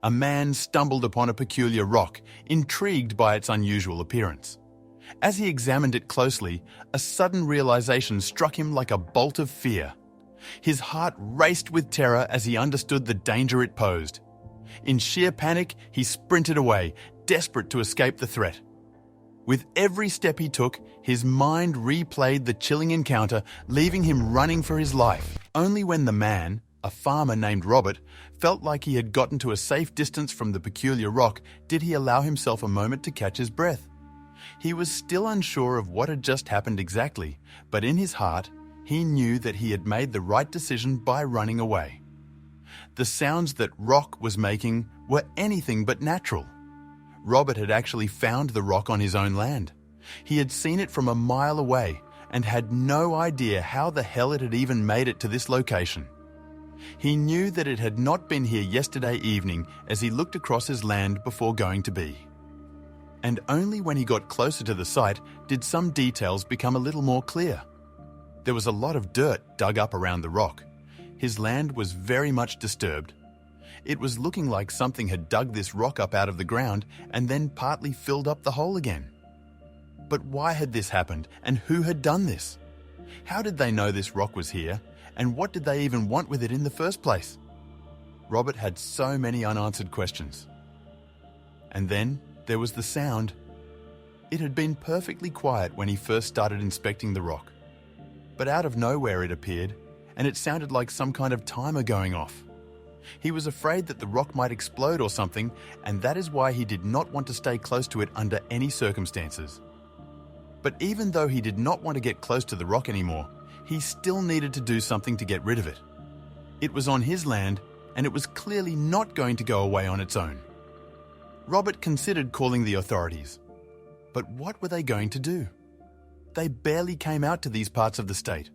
a man stumbled upon a peculiar rock, intrigued by its unusual appearance. As he examined it closely, a sudden realization struck him like a bolt of fear. His heart raced with terror as he understood the danger it posed. In sheer panic, he sprinted away, desperate to escape the threat. With every step he took, his mind replayed the chilling encounter, leaving him running for his life. Only when the man, a farmer named Robert, felt like he had gotten to a safe distance from the peculiar rock did he allow himself a moment to catch his breath. He was still unsure of what had just happened exactly, but in his heart, he knew that he had made the right decision by running away. The sounds that rock was making were anything but natural. Robert had actually found the rock on his own land. He had seen it from a mile away and had no idea how the hell it had even made it to this location. He knew that it had not been here yesterday evening as he looked across his land before going to bed. And only when he got closer to the site did some details become a little more clear. There was a lot of dirt dug up around the rock. His land was very much disturbed. It was looking like something had dug this rock up out of the ground and then partly filled up the hole again. But why had this happened, and who had done this? How did they know this rock was here, and what did they even want with it in the first place? Robert had so many unanswered questions. And then there was the sound. It had been perfectly quiet when he first started inspecting the rock. But out of nowhere it appeared, and it sounded like some kind of timer going off. He was afraid that the rock might explode or something, and that is why he did not want to stay close to it under any circumstances. But even though he did not want to get close to the rock anymore, he still needed to do something to get rid of it. It was on his land, and it was clearly not going to go away on its own. Robert considered calling the authorities. But what were they going to do? They barely came out to these parts of the state,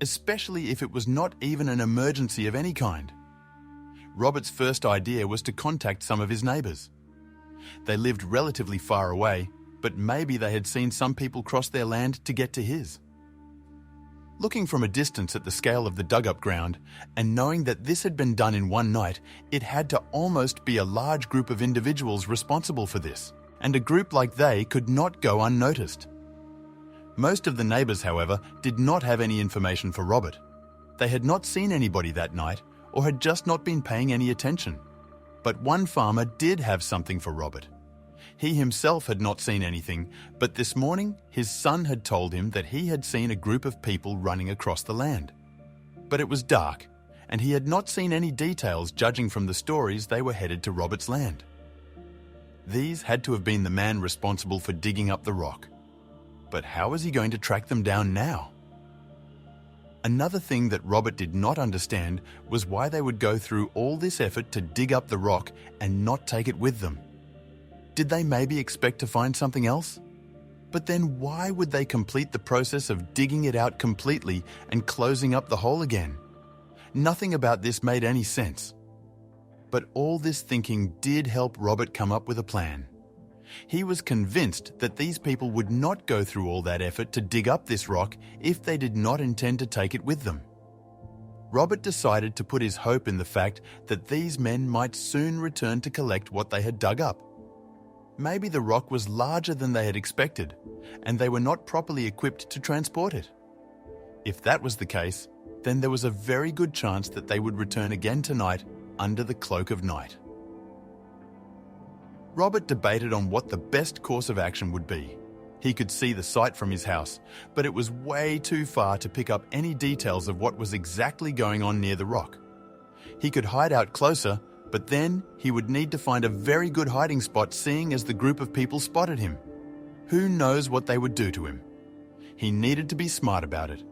especially if it was not even an emergency of any kind. Robert's first idea was to contact some of his neighbors. They lived relatively far away, but maybe they had seen some people cross their land to get to his. Looking from a distance at the scale of the dug-up ground, and knowing that this had been done in one night, it had to almost be a large group of individuals responsible for this, and a group like they could not go unnoticed. Most of the neighbors, however, did not have any information for Robert. They had not seen anybody that night, or had just not been paying any attention. But one farmer did have something for Robert. He himself had not seen anything, but this morning his son had told him that he had seen a group of people running across the land. But it was dark, and he had not seen any details judging from the stories they were headed to Robert's land. These had to have been the man responsible for digging up the rock. But how was he going to track them down now? Another thing that Robert did not understand was why they would go through all this effort to dig up the rock and not take it with them. Did they maybe expect to find something else? But then why would they complete the process of digging it out completely and closing up the hole again? Nothing about this made any sense. But all this thinking did help Robert come up with a plan. He was convinced that these people would not go through all that effort to dig up this rock if they did not intend to take it with them. Robert decided to put his hope in the fact that these men might soon return to collect what they had dug up. Maybe the rock was larger than they had expected, and they were not properly equipped to transport it. If that was the case, then there was a very good chance that they would return again tonight under the cloak of night. Robert debated on what the best course of action would be. He could see the site from his house, but it was way too far to pick up any details of what was exactly going on near the rock. He could hide out closer, but then he would need to find a very good hiding spot seeing as the group of people spotted him. Who knows what they would do to him? He needed to be smart about it.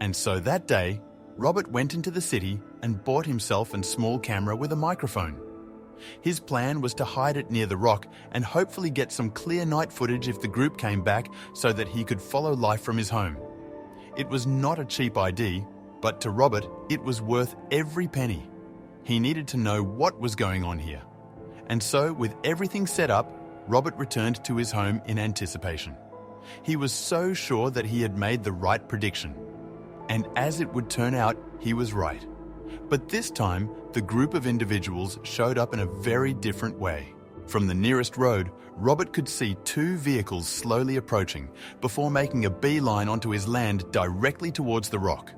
And so that day, Robert went into the city and bought himself a small camera with a microphone. His plan was to hide it near the rock and hopefully get some clear night footage if the group came back so that he could follow life from his home. It was not a cheap idea, but to Robert, it was worth every penny. He needed to know what was going on here. And so, with everything set up, Robert returned to his home in anticipation. He was so sure that he had made the right prediction. And as it would turn out, he was right. But this time, the group of individuals showed up in a very different way. From the nearest road, Robert could see two vehicles slowly approaching before making a beeline onto his land directly towards the rock.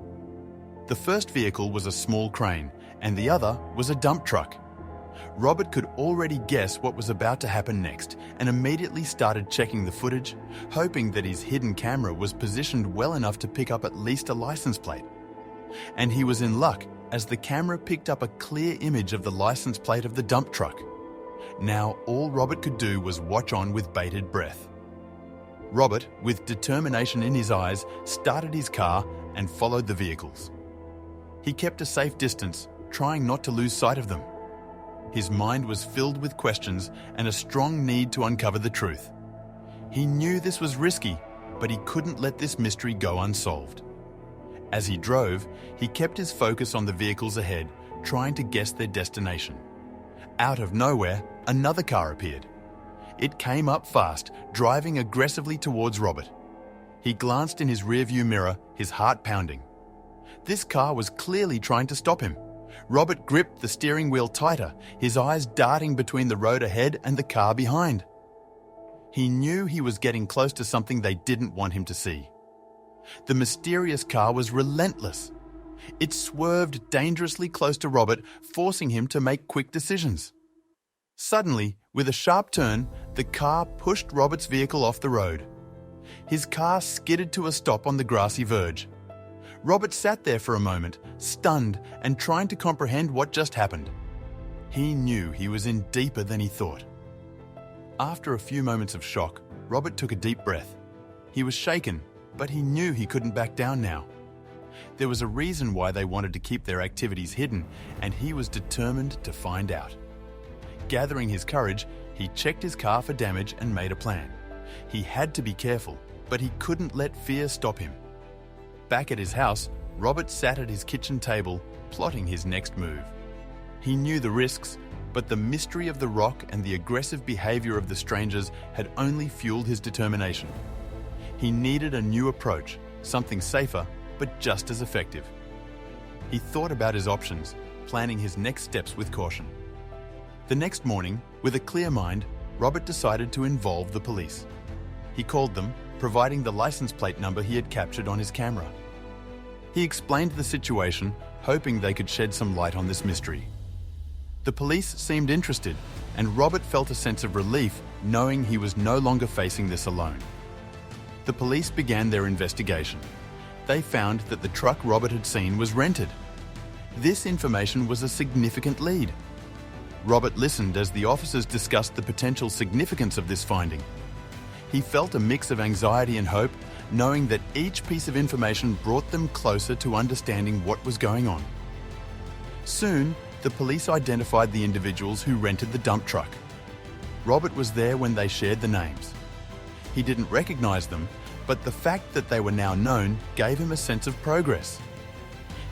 The first vehicle was a small crane, and the other was a dump truck. Robert could already guess what was about to happen next and immediately started checking the footage, hoping that his hidden camera was positioned well enough to pick up at least a license plate. And he was in luck, as the camera picked up a clear image of the license plate of the dump truck. Now all Robert could do was watch on with bated breath. Robert, with determination in his eyes, started his car and followed the vehicles. He kept a safe distance, trying not to lose sight of them. His mind was filled with questions and a strong need to uncover the truth. He knew this was risky, but he couldn't let this mystery go unsolved. As he drove, he kept his focus on the vehicles ahead, trying to guess their destination. Out of nowhere, another car appeared. It came up fast, driving aggressively towards Robert. He glanced in his rearview mirror, his heart pounding. This car was clearly trying to stop him. Robert gripped the steering wheel tighter, his eyes darting between the road ahead and the car behind. He knew he was getting close to something they didn't want him to see. The mysterious car was relentless. It swerved dangerously close to Robert, forcing him to make quick decisions. Suddenly, with a sharp turn, the car pushed Robert's vehicle off the road. His car skidded to a stop on the grassy verge. Robert sat there for a moment, stunned and trying to comprehend what just happened. He knew he was in deeper than he thought. After a few moments of shock, Robert took a deep breath. He was shaken, but he knew he couldn't back down now. There was a reason why they wanted to keep their activities hidden, and he was determined to find out. Gathering his courage, he checked his car for damage and made a plan. He had to be careful, but he couldn't let fear stop him. Back at his house, Robert sat at his kitchen table, plotting his next move. He knew the risks, but the mystery of the rock and the aggressive behavior of the strangers had only fueled his determination. He needed a new approach, something safer, but just as effective. He thought about his options, planning his next steps with caution. The next morning, with a clear mind, Robert decided to involve the police. He called them, providing the license plate number he had captured on his camera. He explained the situation, hoping they could shed some light on this mystery. The police seemed interested, and Robert felt a sense of relief knowing he was no longer facing this alone. The police began their investigation. They found that the truck Robert had seen was rented. This information was a significant lead. Robert listened as the officers discussed the potential significance of this finding. He felt a mix of anxiety and hope, knowing that each piece of information brought them closer to understanding what was going on. Soon, the police identified the individuals who rented the dump truck. Robert was there when they shared the names. He didn't recognize them, but the fact that they were now known gave him a sense of progress.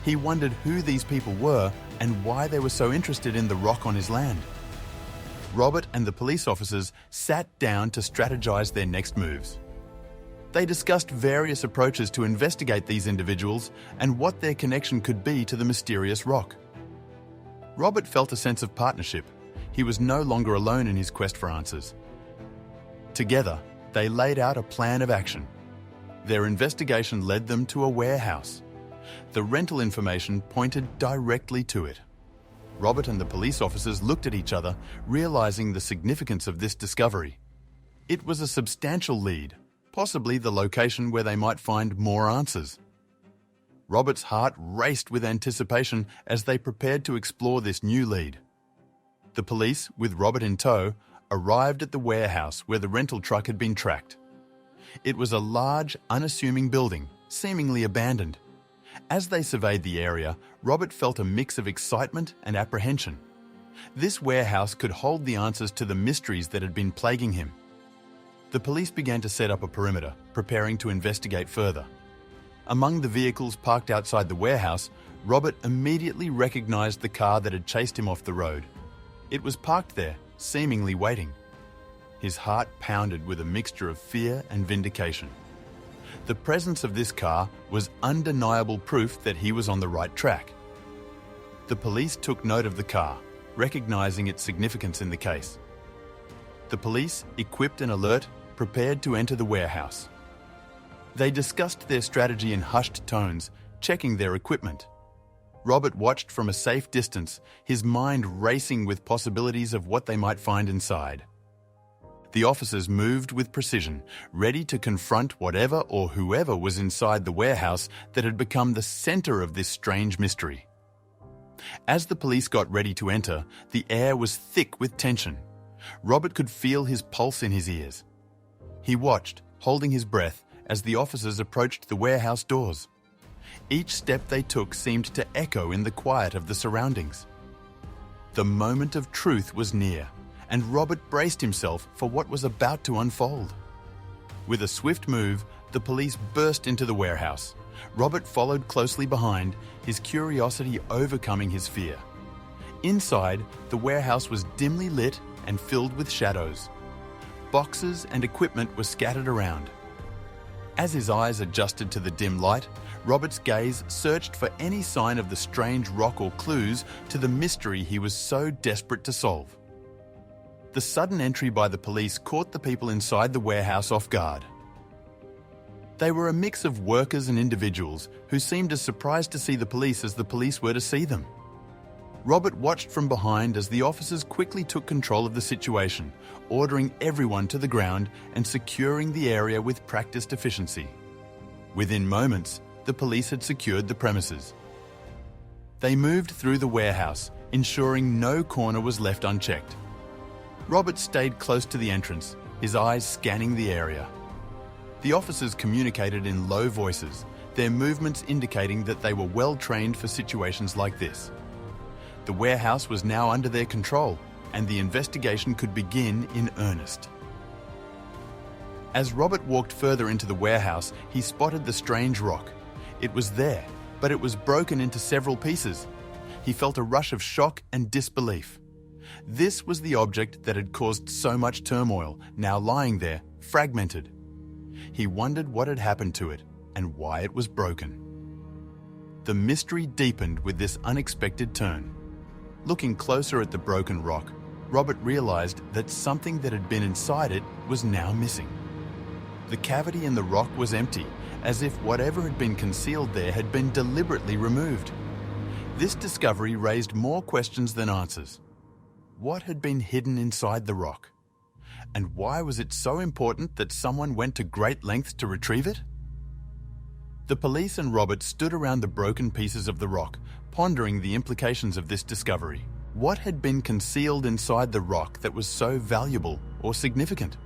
He wondered who these people were and why they were so interested in the rock on his land. Robert and the police officers sat down to strategize their next moves. They discussed various approaches to investigate these individuals and what their connection could be to the mysterious rock. Robert felt a sense of partnership. He was no longer alone in his quest for answers. Together, they laid out a plan of action. Their investigation led them to a warehouse. The rental information pointed directly to it. Robert and the police officers looked at each other, realizing the significance of this discovery. It was a substantial lead, possibly the location where they might find more answers. Robert's heart raced with anticipation as they prepared to explore this new lead. The police, with Robert in tow, arrived at the warehouse where the rental truck had been tracked. It was a large, unassuming building, seemingly abandoned. As they surveyed the area, Robert felt a mix of excitement and apprehension. This warehouse could hold the answers to the mysteries that had been plaguing him. The police began to set up a perimeter, preparing to investigate further. Among the vehicles parked outside the warehouse, Robert immediately recognized the car that had chased him off the road. It was parked there, seemingly waiting. His heart pounded with a mixture of fear and vindication. The presence of this car was undeniable proof that he was on the right track. The police took note of the car, recognizing its significance in the case. The police, equipped and alert, prepared to enter the warehouse. They discussed their strategy in hushed tones, checking their equipment. Robert watched from a safe distance, his mind racing with possibilities of what they might find inside. The officers moved with precision, ready to confront whatever or whoever was inside the warehouse that had become the center of this strange mystery. As the police got ready to enter, the air was thick with tension. Robert could feel his pulse in his ears. He watched, holding his breath, as the officers approached the warehouse doors. Each step they took seemed to echo in the quiet of the surroundings. The moment of truth was near, and Robert braced himself for what was about to unfold. With a swift move, the police burst into the warehouse. Robert followed closely behind, his curiosity overcoming his fear. Inside, the warehouse was dimly lit and filled with shadows. Boxes and equipment were scattered around. As his eyes adjusted to the dim light, Robert's gaze searched for any sign of the strange rock or clues to the mystery he was so desperate to solve. The sudden entry by the police caught the people inside the warehouse off guard. They were a mix of workers and individuals who seemed as surprised to see the police as the police were to see them. Robert watched from behind as the officers quickly took control of the situation, ordering everyone to the ground and securing the area with practiced efficiency. Within moments, the police had secured the premises. They moved through the warehouse, ensuring no corner was left unchecked. Robert stayed close to the entrance, his eyes scanning the area. The officers communicated in low voices, their movements indicating that they were well trained for situations like this. The warehouse was now under their control, and the investigation could begin in earnest. As Robert walked further into the warehouse, he spotted the strange rock. It was there, but it was broken into several pieces. He felt a rush of shock and disbelief. This was the object that had caused so much turmoil, now lying there, fragmented. He wondered what had happened to it and why it was broken. The mystery deepened with this unexpected turn. Looking closer at the broken rock, Robert realized that something that had been inside it was now missing. The cavity in the rock was empty, as if whatever had been concealed there had been deliberately removed. This discovery raised more questions than answers. What had been hidden inside the rock? And why was it so important that someone went to great lengths to retrieve it? The police and Robert stood around the broken pieces of the rock, pondering the implications of this discovery. What had been concealed inside the rock that was so valuable or significant?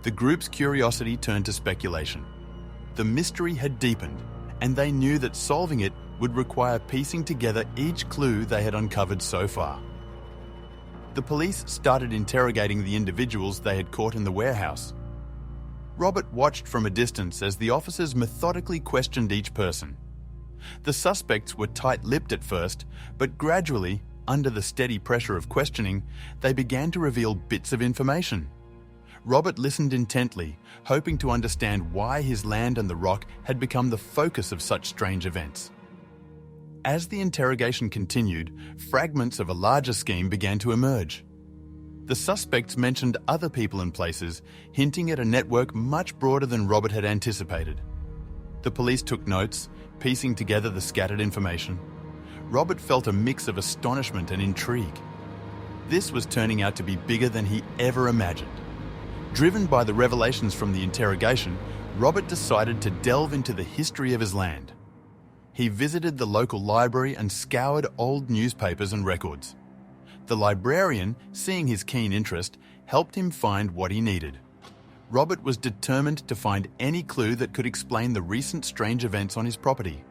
The group's curiosity turned to speculation. The mystery had deepened, and they knew that solving it would require piecing together each clue they had uncovered so far. The police started interrogating the individuals they had caught in the warehouse. Robert watched from a distance as the officers methodically questioned each person. The suspects were tight-lipped at first, but gradually, under the steady pressure of questioning, they began to reveal bits of information. Robert listened intently, hoping to understand why his land and the rock had become the focus of such strange events. As the interrogation continued, fragments of a larger scheme began to emerge. The suspects mentioned other people and places, hinting at a network much broader than Robert had anticipated. The police took notes, piecing together the scattered information. Robert felt a mix of astonishment and intrigue. This was turning out to be bigger than he ever imagined. Driven by the revelations from the interrogation, Robert decided to delve into the history of his land. He visited the local library and scoured old newspapers and records. The librarian, seeing his keen interest, helped him find what he needed. Robert was determined to find any clue that could explain the recent strange events on his property.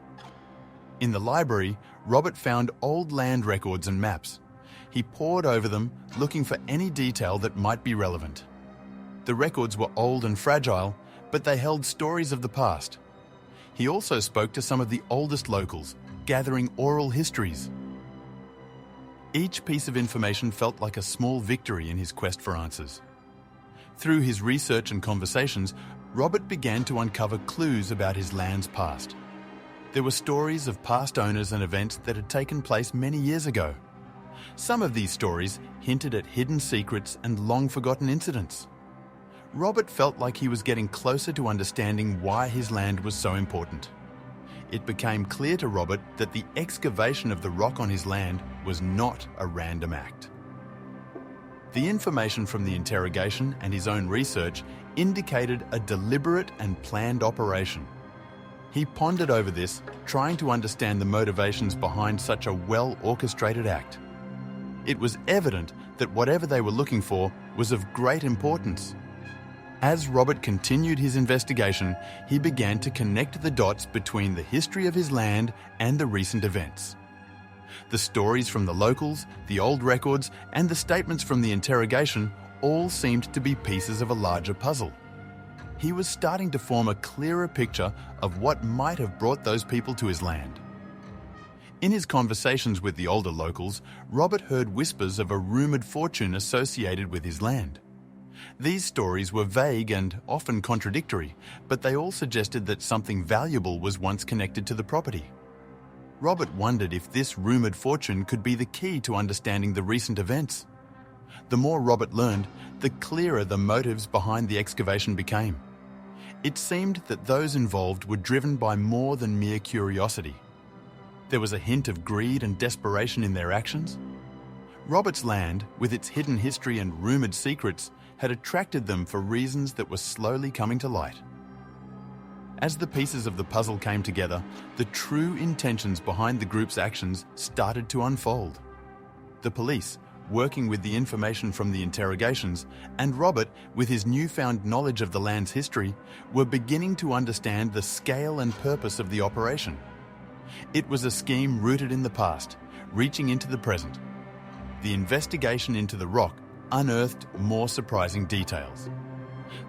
In the library, Robert found old land records and maps. He pored over them, looking for any detail that might be relevant. The records were old and fragile, but they held stories of the past. He also spoke to some of the oldest locals, gathering oral histories. Each piece of information felt like a small victory in his quest for answers. Through his research and conversations, Robert began to uncover clues about his land's past. There were stories of past owners and events that had taken place many years ago. Some of these stories hinted at hidden secrets and long-forgotten incidents. Robert felt like he was getting closer to understanding why his land was so important. It became clear to Robert that the excavation of the rock on his land was not a random act. The information from the interrogation and his own research indicated a deliberate and planned operation. He pondered over this, trying to understand the motivations behind such a well-orchestrated act. It was evident that whatever they were looking for was of great importance. As Robert continued his investigation, he began to connect the dots between the history of his land and the recent events. The stories from the locals, the old records, and the statements from the interrogation all seemed to be pieces of a larger puzzle. He was starting to form a clearer picture of what might have brought those people to his land. In his conversations with the older locals, Robert heard whispers of a rumoured fortune associated with his land. These stories were vague and often contradictory, but they all suggested that something valuable was once connected to the property. Robert wondered if this rumoured fortune could be the key to understanding the recent events. The more Robert learned, the clearer the motives behind the excavation became. It seemed that those involved were driven by more than mere curiosity. There was a hint of greed and desperation in their actions. Robert's land, with its hidden history and rumoured secrets, had attracted them for reasons that were slowly coming to light. As the pieces of the puzzle came together, the true intentions behind the group's actions started to unfold. The police, working with the information from the interrogations, and Robert, with his newfound knowledge of the land's history, were beginning to understand the scale and purpose of the operation. It was a scheme rooted in the past, reaching into the present. The investigation into the rock unearthed more surprising details.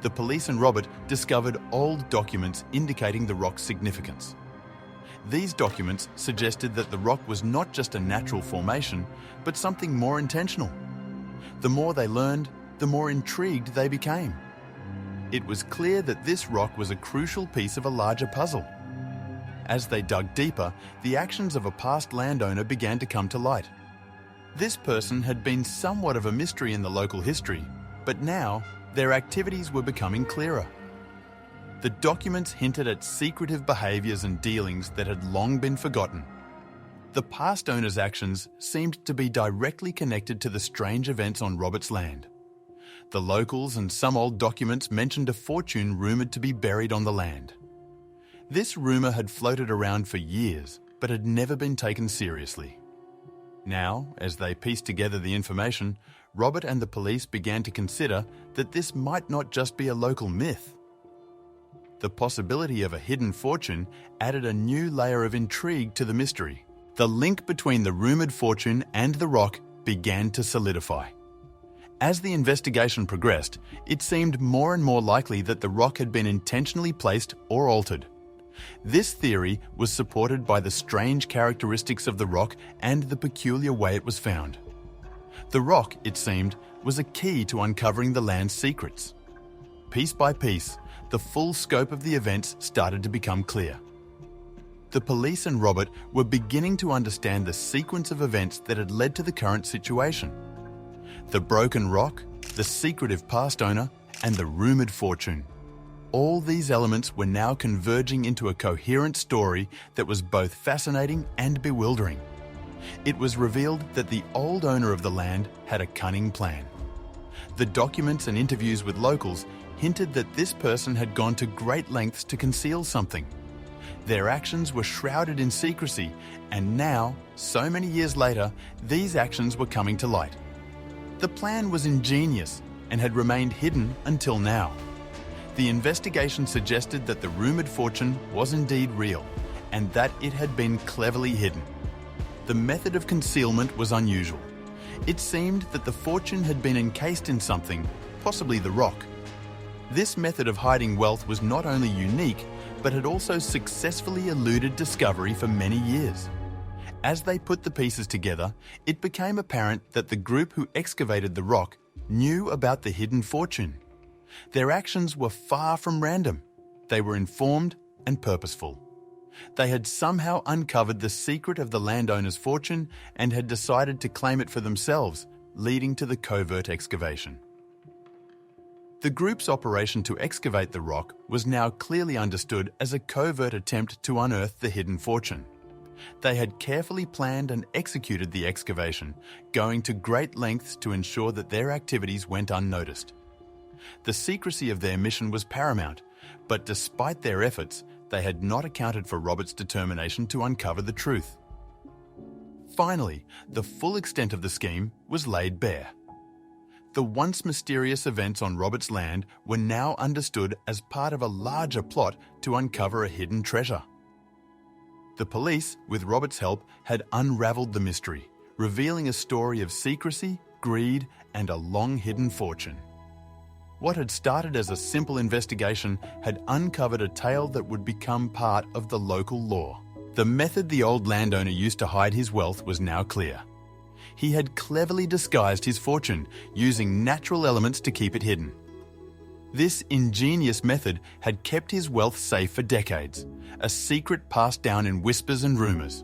The police and Robert discovered old documents indicating the rock's significance. These documents suggested that the rock was not just a natural formation, but something more intentional. The more they learned, the more intrigued they became. It was clear that this rock was a crucial piece of a larger puzzle. As they dug deeper, the actions of a past landowner began to come to light. This person had been somewhat of a mystery in the local history, but now their activities were becoming clearer. The documents hinted at secretive behaviours and dealings that had long been forgotten. The past owner's actions seemed to be directly connected to the strange events on Robert's land. The locals and some old documents mentioned a fortune rumoured to be buried on the land. This rumour had floated around for years, but had never been taken seriously. Now, as they pieced together the information, Robert and the police began to consider that this might not just be a local myth. The possibility of a hidden fortune added a new layer of intrigue to the mystery. The link between the rumoured fortune and the rock began to solidify. As the investigation progressed, it seemed more and more likely that the rock had been intentionally placed or altered. This theory was supported by the strange characteristics of the rock and the peculiar way it was found. The rock, it seemed, was a key to uncovering the land's secrets. Piece by piece, the full scope of the events started to become clear. The police and Robert were beginning to understand the sequence of events that had led to the current situation. The broken rock, the secretive past owner, and the rumoured fortune. All these elements were now converging into a coherent story that was both fascinating and bewildering. It was revealed that the old owner of the land had a cunning plan. The documents and interviews with locals hinted that this person had gone to great lengths to conceal something. Their actions were shrouded in secrecy, and now, so many years later, these actions were coming to light. The plan was ingenious and had remained hidden until now. The investigation suggested that the rumoured fortune was indeed real, and that it had been cleverly hidden. The method of concealment was unusual. It seemed that the fortune had been encased in something, possibly the rock. This method of hiding wealth was not only unique, but had also successfully eluded discovery for many years. As they put the pieces together, it became apparent that the group who excavated the rock knew about the hidden fortune. Their actions were far from random. They were informed and purposeful. They had somehow uncovered the secret of the landowner's fortune and had decided to claim it for themselves, leading to the covert excavation. The group's operation to excavate the rock was now clearly understood as a covert attempt to unearth the hidden fortune. They had carefully planned and executed the excavation, going to great lengths to ensure that their activities went unnoticed. The secrecy of their mission was paramount, but despite their efforts, they had not accounted for Robert's determination to uncover the truth. Finally, the full extent of the scheme was laid bare. The once mysterious events on Robert's land were now understood as part of a larger plot to uncover a hidden treasure. The police, with Robert's help, had unraveled the mystery, revealing a story of secrecy, greed, and a long-hidden fortune. What had started as a simple investigation had uncovered a tale that would become part of the local law. The method the old landowner used to hide his wealth was now clear. He had cleverly disguised his fortune, using natural elements to keep it hidden. This ingenious method had kept his wealth safe for decades, a secret passed down in whispers and rumours.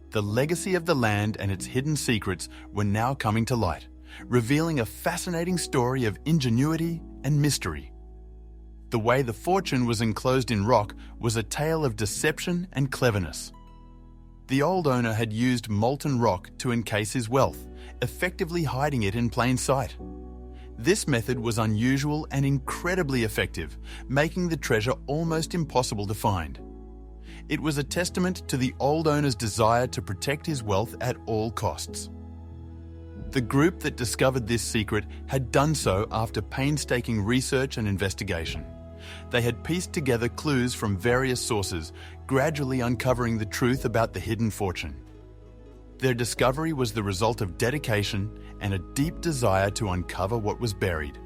The legacy of the land and its hidden secrets were now coming to light, revealing a fascinating story of ingenuity and mystery. The way the fortune was enclosed in rock was a tale of deception and cleverness. The old owner had used molten rock to encase his wealth, effectively hiding it in plain sight. This method was unusual and incredibly effective, making the treasure almost impossible to find. It was a testament to the old owner's desire to protect his wealth at all costs. The group that discovered this secret had done so after painstaking research and investigation. They had pieced together clues from various sources, gradually uncovering the truth about the hidden fortune. Their discovery was the result of dedication and a deep desire to uncover what was buried.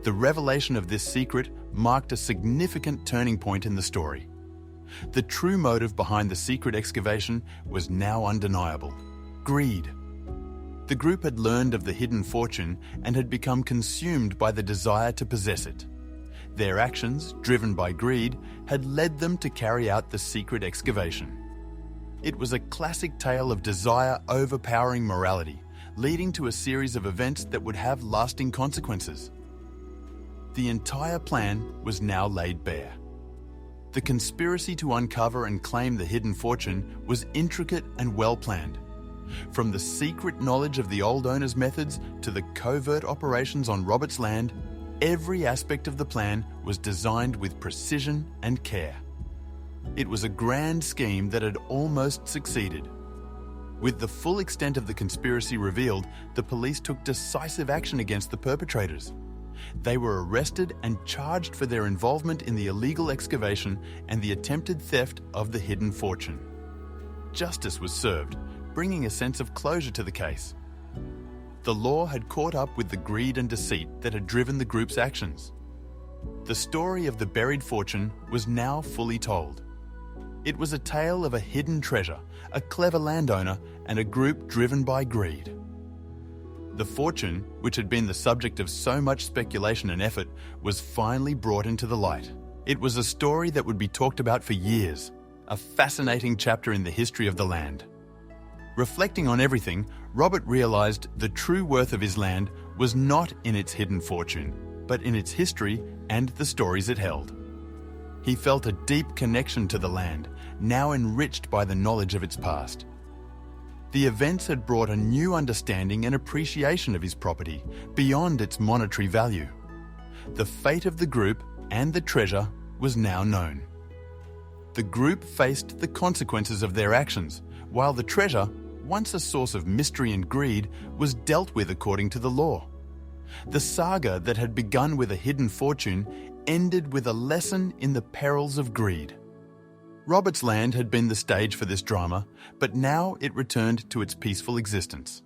The revelation of this secret marked a significant turning point in the story. The true motive behind the secret excavation was now undeniable: greed. The group had learned of the hidden fortune and had become consumed by the desire to possess it. Their actions, driven by greed, had led them to carry out the secret excavation. It was a classic tale of desire overpowering morality, leading to a series of events that would have lasting consequences. The entire plan was now laid bare. The conspiracy to uncover and claim the hidden fortune was intricate and well-planned. From the secret knowledge of the old owner's methods to the covert operations on Robert's land, every aspect of the plan was designed with precision and care. It was a grand scheme that had almost succeeded. With the full extent of the conspiracy revealed, the police took decisive action against the perpetrators. They were arrested and charged for their involvement in the illegal excavation and the attempted theft of the hidden fortune. Justice was served, bringing a sense of closure to the case. The law had caught up with the greed and deceit that had driven the group's actions. The story of the buried fortune was now fully told. It was a tale of a hidden treasure, a clever landowner, and a group driven by greed. The fortune, which had been the subject of so much speculation and effort, was finally brought into the light. It was a story that would be talked about for years, a fascinating chapter in the history of the land. Reflecting on everything, Robert realized the true worth of his land was not in its hidden fortune, but in its history and the stories it held. He felt a deep connection to the land, now enriched by the knowledge of its past. The events had brought a new understanding and appreciation of his property, beyond its monetary value. The fate of the group and the treasure was now known. The group faced the consequences of their actions, while the treasure, once a source of mystery and greed, was dealt with according to the law. The saga that had begun with a hidden fortune ended with a lesson in the perils of greed. Robert's land had been the stage for this drama, but now it returned to its peaceful existence.